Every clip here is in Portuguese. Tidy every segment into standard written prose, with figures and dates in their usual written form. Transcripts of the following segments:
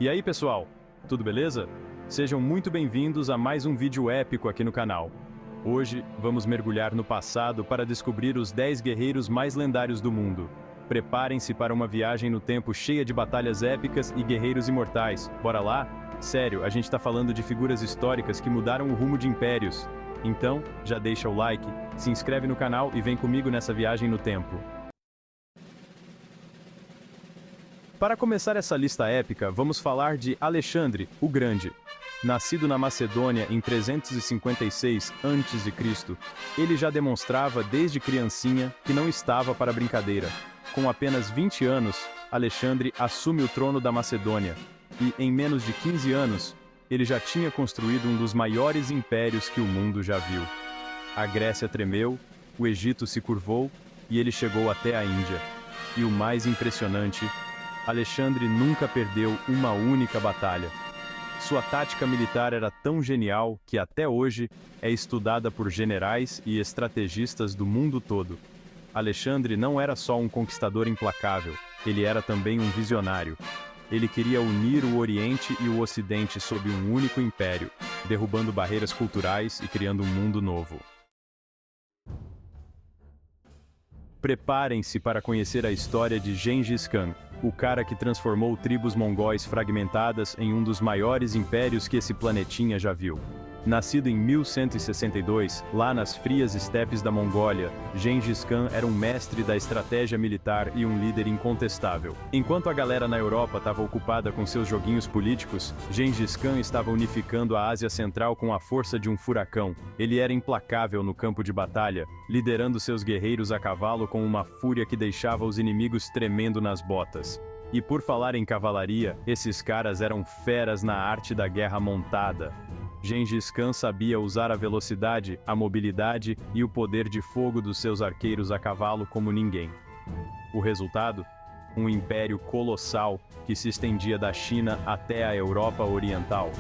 E aí pessoal, tudo beleza? Sejam muito bem-vindos a mais um vídeo épico aqui no canal. Hoje, vamos mergulhar no passado para descobrir os 10 guerreiros mais lendários do mundo. Preparem-se para uma viagem no tempo cheia de batalhas épicas e guerreiros imortais. Bora lá? Sério, a gente tá falando de figuras históricas que mudaram o rumo de impérios. Então, já deixa o like, se inscreve no canal e vem comigo nessa viagem no tempo. Para começar essa lista épica, vamos falar de Alexandre, o Grande. Nascido na Macedônia em 356 a.C., ele já demonstrava desde criancinha que não estava para brincadeira. Com apenas 20 anos, Alexandre assume o trono da Macedônia, e em menos de 15 anos, ele já tinha construído um dos maiores impérios que o mundo já viu. A Grécia tremeu, o Egito se curvou, e ele chegou até a Índia. E o mais impressionante, Alexandre nunca perdeu uma única batalha. Sua tática militar era tão genial que até hoje é estudada por generais e estrategistas do mundo todo. Alexandre não era só um conquistador implacável, ele era também um visionário. Ele queria unir o Oriente e o Ocidente sob um único império, derrubando barreiras culturais e criando um mundo novo. Preparem-se para conhecer a história de Gengis Khan, o cara que transformou tribos mongóis fragmentadas em um dos maiores impérios que esse planetinha já viu. Nascido em 1162, lá nas frias estepes da Mongólia, Gengis Khan era um mestre da estratégia militar e um líder incontestável. Enquanto a galera na Europa estava ocupada com seus joguinhos políticos, Gengis Khan estava unificando a Ásia Central com a força de um furacão. Ele era implacável no campo de batalha, liderando seus guerreiros a cavalo com uma fúria que deixava os inimigos tremendo nas botas. E por falar em cavalaria, esses caras eram feras na arte da guerra montada. Gengis Khan sabia usar a velocidade, a mobilidade e o poder de fogo dos seus arqueiros a cavalo como ninguém. O resultado? Um império colossal que se estendia da China até a Europa Oriental.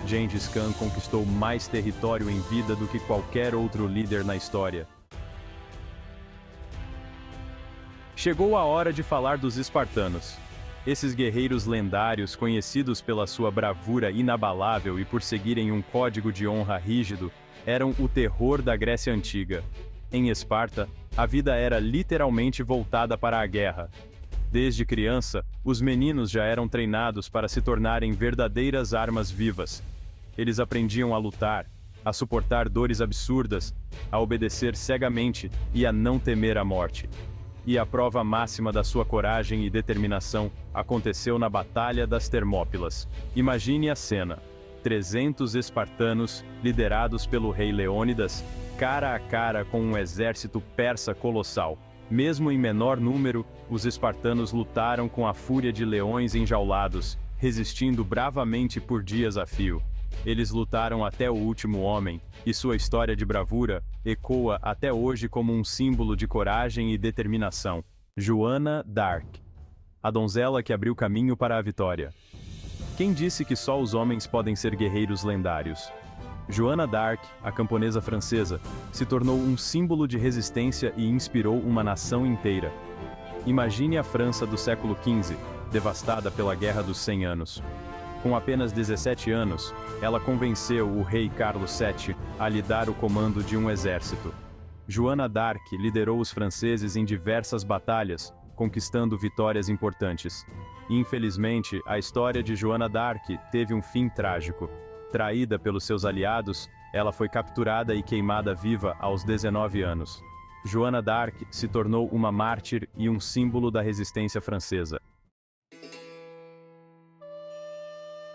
Gengis Khan conquistou mais território em vida do que qualquer outro líder na história. Chegou a hora de falar dos espartanos. Esses guerreiros lendários, conhecidos pela sua bravura inabalável e por seguirem um código de honra rígido, eram o terror da Grécia Antiga. Em Esparta, a vida era literalmente voltada para a guerra. Desde criança, os meninos já eram treinados para se tornarem verdadeiras armas vivas. Eles aprendiam a lutar, a suportar dores absurdas, a obedecer cegamente e a não temer a morte. E a prova máxima da sua coragem e determinação aconteceu na Batalha das Termópilas. Imagine a cena: 300 espartanos, liderados pelo rei Leônidas, cara a cara com um exército persa colossal. Mesmo em menor número, os espartanos lutaram com a fúria de leões enjaulados, resistindo bravamente por dias a fio. Eles lutaram até o último homem, e sua história de bravura ecoa até hoje como um símbolo de coragem e determinação. Joana d'Arc, a donzela que abriu caminho para a vitória. Quem disse que só os homens podem ser guerreiros lendários? Joana d'Arc, a camponesa francesa, se tornou um símbolo de resistência e inspirou uma nação inteira. Imagine a França do século XV, devastada pela Guerra dos 100 Anos. Com apenas 17 anos, ela convenceu o rei Carlos VII a lhe dar o comando de um exército. Joana d'Arc liderou os franceses em diversas batalhas, conquistando vitórias importantes. Infelizmente, a história de Joana d'Arc teve um fim trágico. Traída pelos seus aliados, ela foi capturada e queimada viva aos 19 anos. Joana d'Arc se tornou uma mártir e um símbolo da resistência francesa.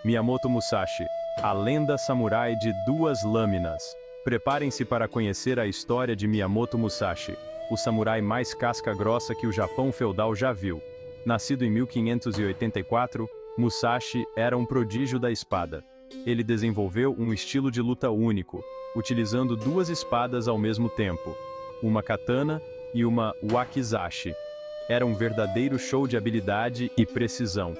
Miyamoto Musashi, a lenda samurai de duas lâminas. Preparem-se para conhecer a história de Miyamoto Musashi, o samurai mais casca-grossa que o Japão feudal já viu. Nascido em 1584, Musashi era um prodígio da espada. Ele desenvolveu um estilo de luta único, utilizando duas espadas ao mesmo tempo, uma katana e uma wakizashi. Era um verdadeiro show de habilidade e precisão.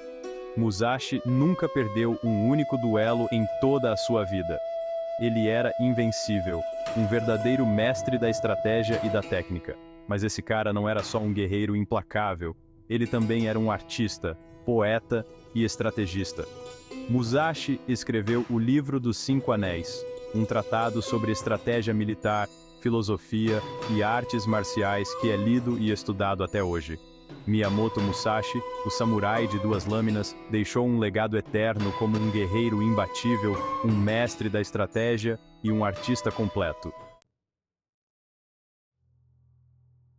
Musashi nunca perdeu um único duelo em toda a sua vida. Ele era invencível, um verdadeiro mestre da estratégia e da técnica. Mas esse cara não era só um guerreiro implacável, ele também era um artista, poeta e estrategista. Musashi escreveu o Livro dos Cinco Anéis, um tratado sobre estratégia militar, filosofia e artes marciais que é lido e estudado até hoje. Miyamoto Musashi, o samurai de duas lâminas, deixou um legado eterno como um guerreiro imbatível, um mestre da estratégia e um artista completo.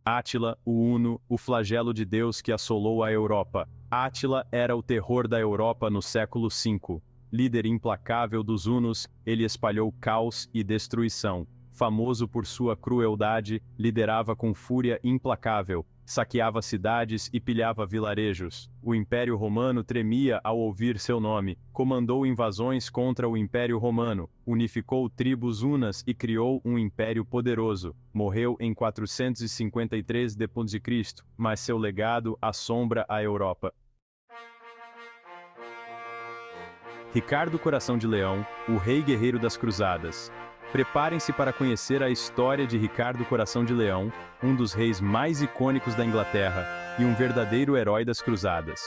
Átila, o Uno, o flagelo de Deus que assolou a Europa. Átila era o terror da Europa no século V. Líder implacável dos Hunos, ele espalhou caos e destruição. Famoso por sua crueldade, liderava com fúria implacável, saqueava cidades e pilhava vilarejos. O Império Romano tremia ao ouvir seu nome, comandou invasões contra o Império Romano, unificou tribos hunas e criou um império poderoso. Morreu em 453 d.C., mas seu legado assombra a Europa. Ricardo Coração de Leão, o rei guerreiro das cruzadas. Preparem-se para conhecer a história de Ricardo Coração de Leão, um dos reis mais icônicos da Inglaterra e um verdadeiro herói das cruzadas.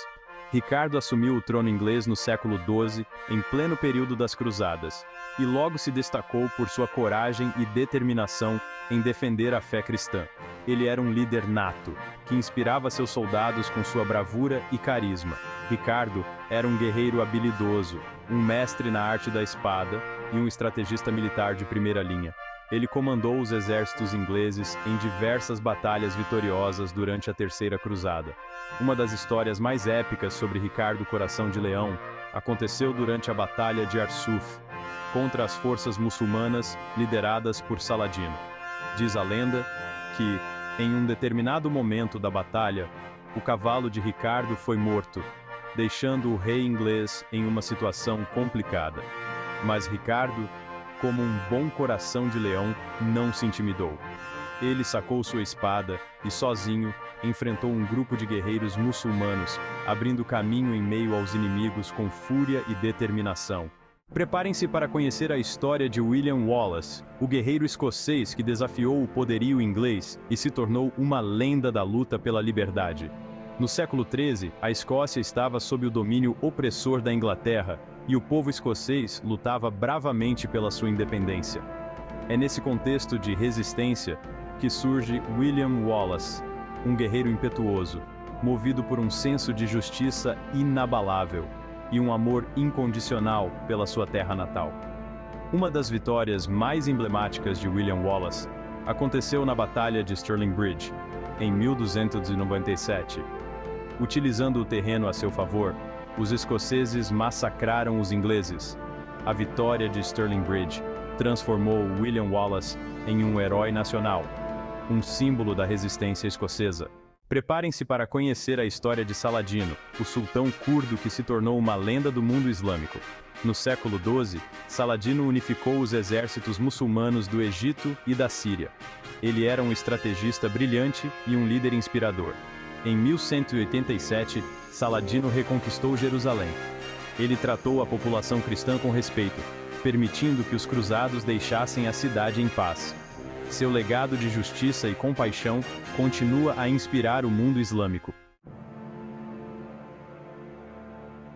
Ricardo assumiu o trono inglês no século XII, em pleno período das cruzadas, e logo se destacou por sua coragem e determinação em defender a fé cristã. Ele era um líder nato, que inspirava seus soldados com sua bravura e carisma. Ricardo era um guerreiro habilidoso, um mestre na arte da espada e um estrategista militar de primeira linha. Ele comandou os exércitos ingleses em diversas batalhas vitoriosas durante a Terceira Cruzada. Uma das histórias mais épicas sobre Ricardo Coração de Leão aconteceu durante a Batalha de Arsuf, contra as forças muçulmanas lideradas por Saladino. Diz a lenda que, em um determinado momento da batalha, o cavalo de Ricardo foi morto, deixando o rei inglês em uma situação complicada. Mas Ricardo, como um bom coração de leão, não se intimidou. Ele sacou sua espada e, sozinho, enfrentou um grupo de guerreiros muçulmanos, abrindo caminho em meio aos inimigos com fúria e determinação. Preparem-se para conhecer a história de William Wallace, o guerreiro escocês que desafiou o poderio inglês e se tornou uma lenda da luta pela liberdade. No século XIII, a Escócia estava sob o domínio opressor da Inglaterra, e o povo escocês lutava bravamente pela sua independência. É nesse contexto de resistência que surge William Wallace, um guerreiro impetuoso, movido por um senso de justiça inabalável e um amor incondicional pela sua terra natal. Uma das vitórias mais emblemáticas de William Wallace aconteceu na Batalha de Stirling Bridge, em 1297. Utilizando o terreno a seu favor, os escoceses massacraram os ingleses. A vitória de Stirling Bridge transformou William Wallace em um herói nacional, um símbolo da resistência escocesa. Preparem-se para conhecer a história de Saladino, o sultão curdo que se tornou uma lenda do mundo islâmico. No século XII, Saladino unificou os exércitos muçulmanos do Egito e da Síria. Ele era um estrategista brilhante e um líder inspirador. Em 1187, Saladino reconquistou Jerusalém. Ele tratou a população cristã com respeito, permitindo que os cruzados deixassem a cidade em paz. Seu legado de justiça e compaixão continua a inspirar o mundo islâmico.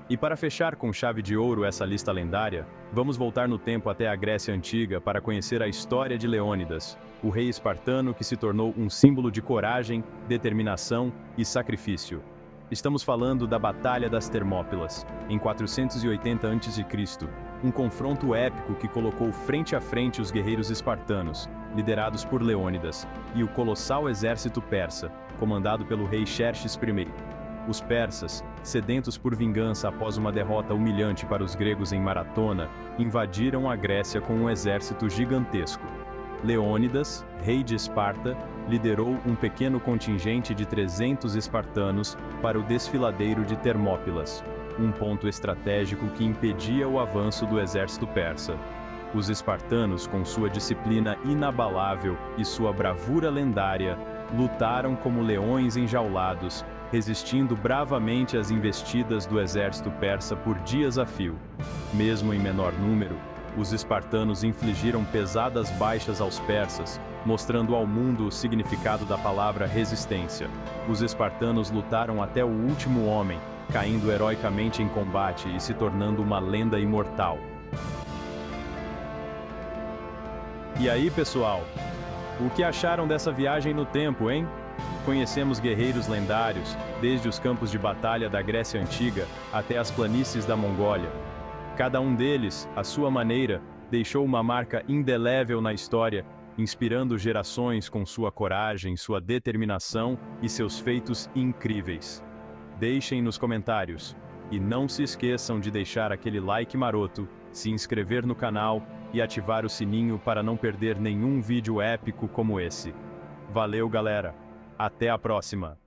E para fechar com chave de ouro essa lista lendária, vamos voltar no tempo até a Grécia Antiga para conhecer a história de Leônidas, o rei espartano que se tornou um símbolo de coragem, determinação e sacrifício. Estamos falando da Batalha das Termópilas, em 480 a.C., um confronto épico que colocou frente a frente os guerreiros espartanos, liderados por Leônidas, e o colossal exército persa, comandado pelo rei Xerxes I. Os persas, sedentos por vingança após uma derrota humilhante para os gregos em Maratona, invadiram a Grécia com um exército gigantesco. Leônidas, rei de Esparta, liderou um pequeno contingente de 300 espartanos para o desfiladeiro de Termópilas, um ponto estratégico que impedia o avanço do exército persa. Os espartanos, com sua disciplina inabalável e sua bravura lendária, lutaram como leões enjaulados, resistindo bravamente às investidas do exército persa por dias a fio. Mesmo em menor número, os espartanos infligiram pesadas baixas aos persas, mostrando ao mundo o significado da palavra resistência. Os espartanos lutaram até o último homem, caindo heroicamente em combate e se tornando uma lenda imortal. E aí, pessoal? O que acharam dessa viagem no tempo, hein? Conhecemos guerreiros lendários, desde os campos de batalha da Grécia Antiga até as planícies da Mongólia. Cada um deles, à sua maneira, deixou uma marca indelével na história, inspirando gerações com sua coragem, sua determinação e seus feitos incríveis. Deixem nos comentários. E não se esqueçam de deixar aquele like maroto, se inscrever no canal e ativar o sininho para não perder nenhum vídeo épico como esse. Valeu, galera! Até a próxima!